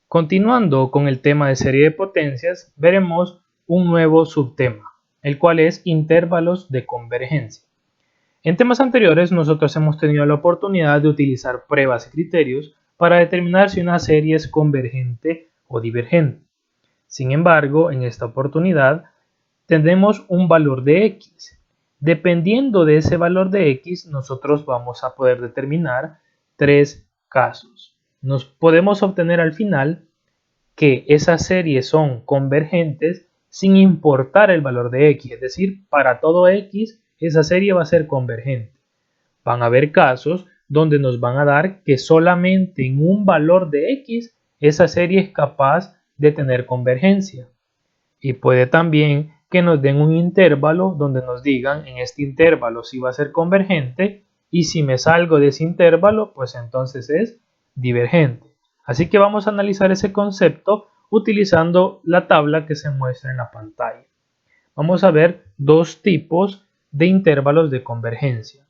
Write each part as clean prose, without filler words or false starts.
Continuando con el tema de serie de potencias, veremos un nuevo subtema, el cual es intervalos de convergencia. En temas anteriores nosotros hemos tenido la oportunidad de utilizar pruebas y criterios para determinar si una serie es convergente o divergente. Sin embargo, en esta oportunidad tendremos un valor de x. Dependiendo de ese valor de x, nosotros vamos a poder determinar tres casos. Nos podemos obtener al final que esas series son convergentes sin importar el valor de x, es decir, para todo x esa serie va a ser convergente. Van a haber casos donde nos van a dar que solamente en un valor de x esa serie es capaz de tener convergencia. Y puede también que nos den un intervalo donde nos digan en este intervalo si va a ser convergente y si me salgo de ese intervalo pues entonces es divergente. Así que vamos a analizar ese concepto utilizando la tabla que se muestra en la pantalla. Vamos a ver dos tipos de intervalos de convergencia.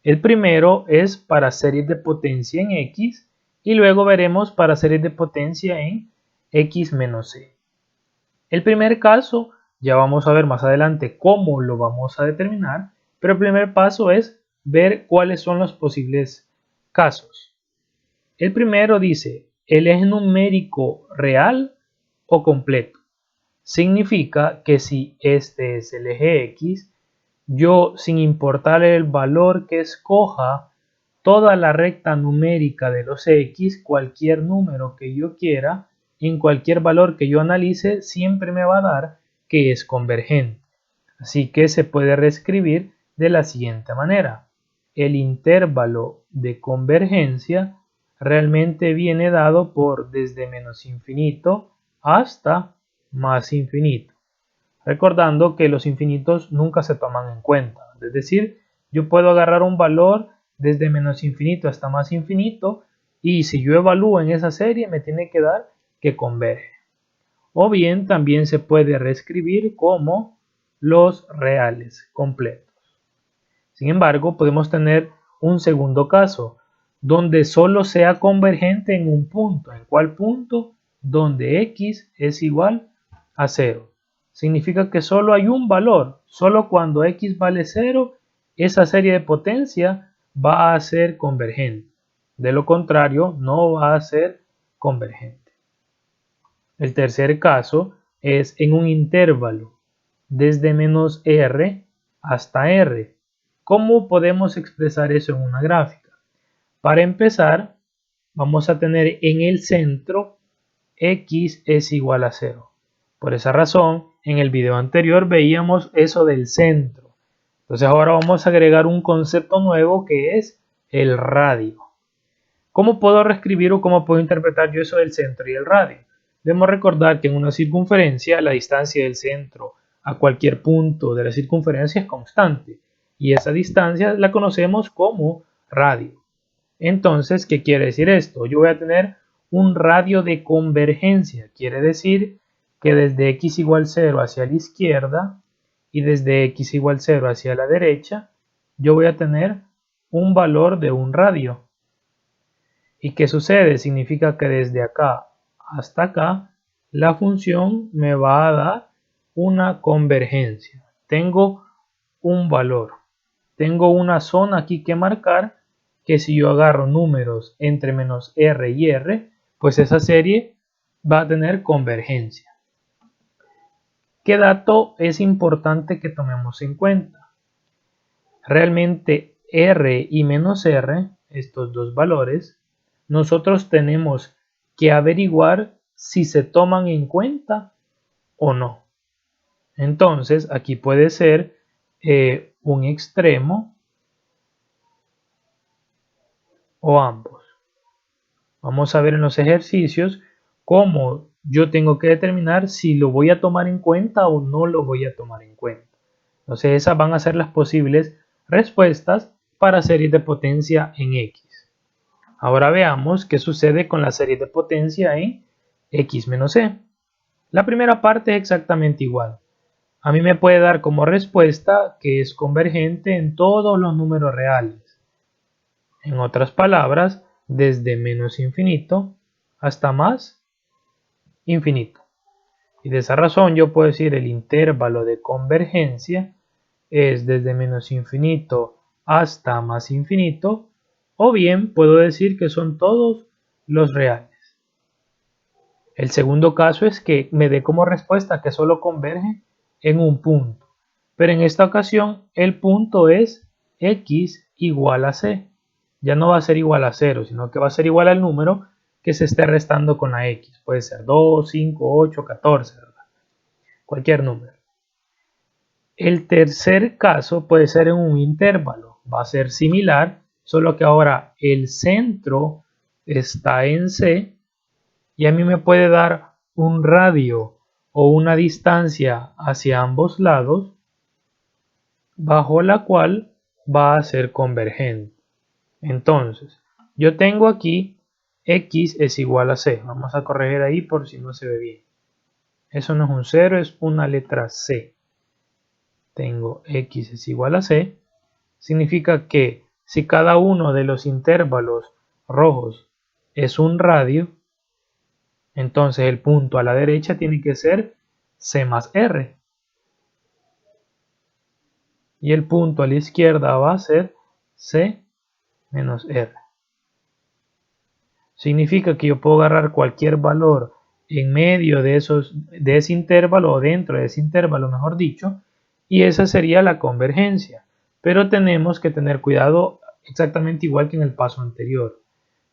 El primero es para series de potencia en x y luego veremos para series de potencia en x menos c. El primer caso, ya vamos a ver más adelante cómo lo vamos a determinar, pero el primer paso es ver cuáles son los posibles casos. El primero dice, ¿el eje numérico real o completo? Significa que si este es el eje x, yo sin importar el valor que escoja, toda la recta numérica de los x, cualquier número que yo quiera, en cualquier valor que yo analice, siempre me va a dar que es convergente. Así que se puede reescribir de la siguiente manera. El intervalo de convergencia realmente viene dado por desde menos infinito hasta más infinito. Recordando que los infinitos nunca se toman en cuenta. Es decir, yo puedo agarrar un valor desde menos infinito hasta más infinito y si yo evalúo en esa serie me tiene que dar que converge. O bien también se puede reescribir como los reales completos. Sin embargo, podemos tener un segundo caso donde solo sea convergente en un punto. ¿En cuál punto? Donde x es igual a 0. Significa que solo hay un valor. Solo cuando x vale 0, esa serie de potencia va a ser convergente. De lo contrario, no va a ser convergente. El tercer caso es en un intervalo desde menos r hasta r. ¿Cómo podemos expresar eso en una gráfica? Para empezar, vamos a tener en el centro x es igual a 0. Por esa razón, en el video anterior veíamos eso del centro. Entonces ahora vamos a agregar un concepto nuevo que es el radio. ¿Cómo puedo reescribir o cómo puedo interpretar yo eso del centro y el radio? Debemos recordar que en una circunferencia la distancia del centro a cualquier punto de la circunferencia es constante y esa distancia la conocemos como radio. Entonces, ¿qué quiere decir esto? Yo voy a tener un radio de convergencia, quiere decir que desde x igual 0 hacia la izquierda y desde x igual 0 hacia la derecha, yo voy a tener un valor de un radio. ¿Y qué sucede? Significa que desde acá hasta acá, la función me va a dar una convergencia. Tengo un valor. Tengo una zona aquí que marcar que si yo agarro números entre menos r y r, pues esa serie va a tener convergencia. ¿Qué dato es importante que tomemos en cuenta? Realmente r y menos r, estos dos valores, nosotros tenemos que averiguar si se toman en cuenta o no. Entonces, aquí puede ser un extremo o ambos. Vamos a ver en los ejercicios cómo yo tengo que determinar si lo voy a tomar en cuenta o no lo voy a tomar en cuenta. Entonces, esas van a ser las posibles respuestas para series de potencia en x. Ahora veamos qué sucede con la serie de potencia en x menos c. La primera parte es exactamente igual. A mí me puede dar como respuesta que es convergente en todos los números reales. En otras palabras, desde menos infinito hasta más infinito. Y de esa razón yo puedo decir el intervalo de convergencia es desde menos infinito hasta más infinito, o bien puedo decir que son todos los reales. El segundo caso es que me dé como respuesta que solo converge en un punto, pero en esta ocasión el punto es x igual a c. Ya no va a ser igual a 0, sino que va a ser igual al número que se esté restando con la x. Puede ser 2, 5, 8, 14, ¿verdad? Cualquier número. El tercer caso puede ser en un intervalo. Va a ser similar, solo que ahora el centro está en C y a mí me puede dar un radio o una distancia hacia ambos lados bajo la cual va a ser convergente. Entonces, yo tengo aquí x es igual a c. Vamos a corregir ahí por si no se ve bien. Eso no es un 0, es una letra c. Tengo x es igual a c. Significa que si cada uno de los intervalos rojos es un radio, entonces el punto a la derecha tiene que ser c más r. Y el punto a la izquierda va a ser c menos r. Significa que yo puedo agarrar cualquier valor en medio de ese intervalo o dentro de ese intervalo, mejor dicho, y esa sería la convergencia. Pero tenemos que tener cuidado exactamente igual que en el paso anterior.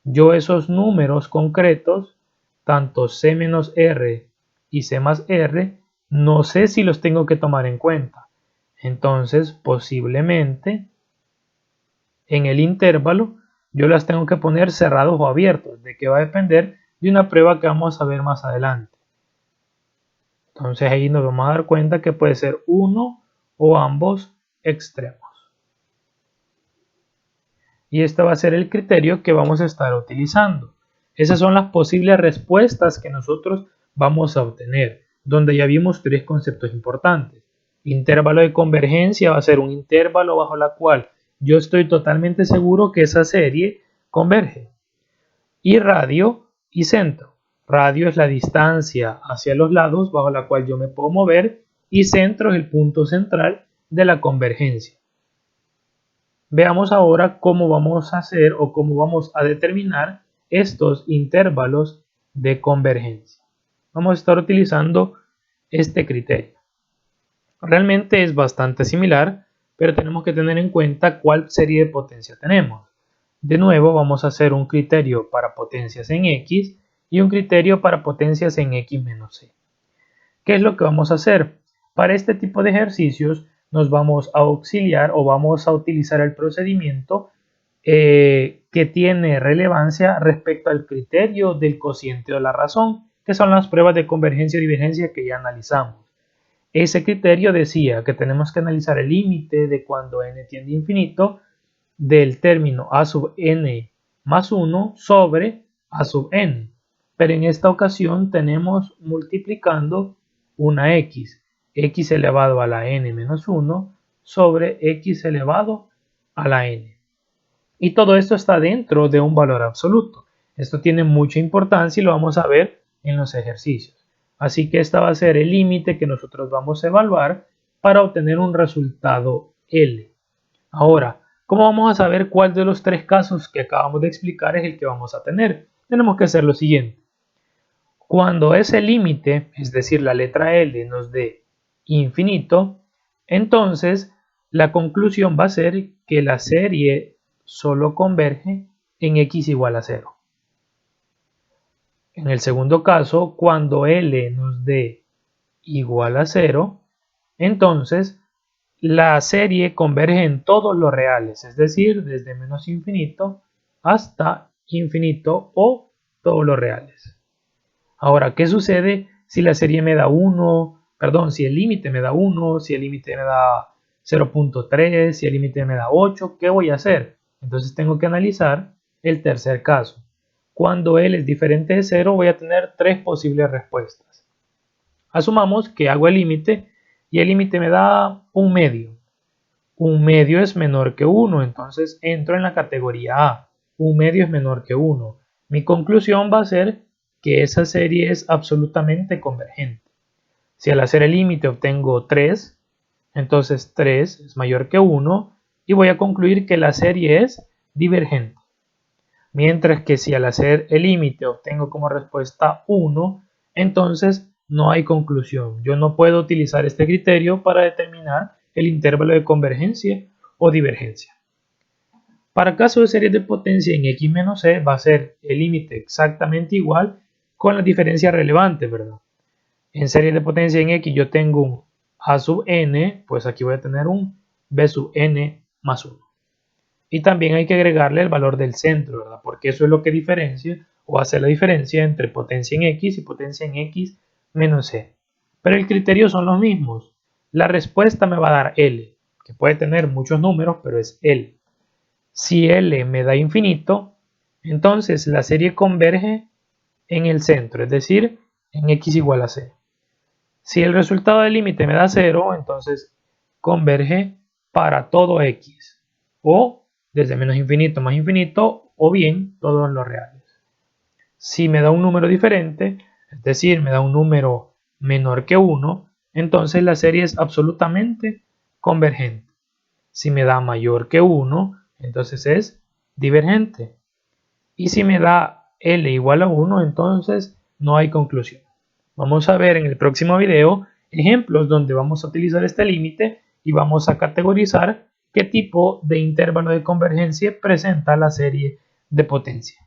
Yo esos números concretos, tanto c menos r y c más r, no sé si los tengo que tomar en cuenta. Entonces, posiblemente en el intervalo yo las tengo que poner cerrados o abiertos, de que va a depender de una prueba que vamos a ver más adelante. Entonces ahí nos vamos a dar cuenta que puede ser uno o ambos extremos. Y este va a ser el criterio que vamos a estar utilizando. Esas son las posibles respuestas que nosotros vamos a obtener, donde ya vimos tres conceptos importantes. Intervalo de convergencia va a ser un intervalo bajo la cual yo estoy totalmente seguro que esa serie converge. Y radio y centro. Radio es la distancia hacia los lados bajo la cual yo me puedo mover y centro es el punto central de la convergencia. Veamos ahora cómo vamos a hacer o cómo vamos a determinar estos intervalos de convergencia. Vamos a estar utilizando este criterio. Realmente es bastante similar, pero tenemos que tener en cuenta cuál serie de potencia tenemos. De nuevo vamos a hacer un criterio para potencias en x y un criterio para potencias en x menos c. ¿Qué es lo que vamos a hacer? Para este tipo de ejercicios nos vamos a auxiliar o vamos a utilizar el procedimiento que tiene relevancia respecto al criterio del cociente o la razón, que son las pruebas de convergencia y divergencia que ya analizamos. Ese criterio decía que tenemos que analizar el límite de cuando n tiende a infinito del término a sub n más 1 sobre a sub n. Pero en esta ocasión tenemos multiplicando una x elevado a la n menos 1 sobre x elevado a la n. Y todo esto está dentro de un valor absoluto. Esto tiene mucha importancia y lo vamos a ver en los ejercicios. Así que este va a ser el límite que nosotros vamos a evaluar para obtener un resultado L. Ahora, ¿cómo vamos a saber cuál de los tres casos que acabamos de explicar es el que vamos a tener? Tenemos que hacer lo siguiente. Cuando ese límite, es decir, la letra L, nos dé infinito, entonces la conclusión va a ser que la serie solo converge en x igual a 0. En el segundo caso, cuando L nos dé igual a 0, entonces la serie converge en todos los reales, es decir, desde menos infinito hasta infinito o todos los reales. Ahora, ¿qué sucede si la serie me da 1? Perdón, si el límite me da 1, si el límite me da 0.3, si el límite me da 8, ¿qué voy a hacer? Entonces tengo que analizar el tercer caso. Cuando L es diferente de 0, voy a tener tres posibles respuestas. Asumamos que hago el límite y el límite me da un medio. Un medio es menor que 1, entonces entro en la categoría A. Un medio es menor que 1. Mi conclusión va a ser que esa serie es absolutamente convergente. Si al hacer el límite obtengo 3, entonces 3 es mayor que 1 y voy a concluir que la serie es divergente. Mientras que si al hacer el límite obtengo como respuesta 1, entonces no hay conclusión. Yo no puedo utilizar este criterio para determinar el intervalo de convergencia o divergencia. Para caso de series de potencia en x menos c va a ser el límite exactamente igual con las diferencias relevantes, ¿verdad? En series de potencia en x yo tengo un a sub n, pues aquí voy a tener un b sub n más 1. Y también hay que agregarle el valor del centro, ¿verdad? Porque eso es lo que diferencia o hace la diferencia entre potencia en x y potencia en x menos c. Pero el criterio son los mismos. La respuesta me va a dar L, que puede tener muchos números, pero es L. Si L me da infinito, entonces la serie converge en el centro, es decir, en x igual a c. Si el resultado del límite me da 0, entonces converge para todo x, o desde menos infinito más infinito, o bien todos los reales. Si me da un número diferente, es decir, me da un número menor que 1, entonces la serie es absolutamente convergente. Si me da mayor que 1, entonces es divergente. Y si me da L igual a 1, entonces no hay conclusión. Vamos a ver en el próximo video ejemplos donde vamos a utilizar este límite y vamos a categorizar qué tipo de intervalo de convergencia presenta la serie de potencia.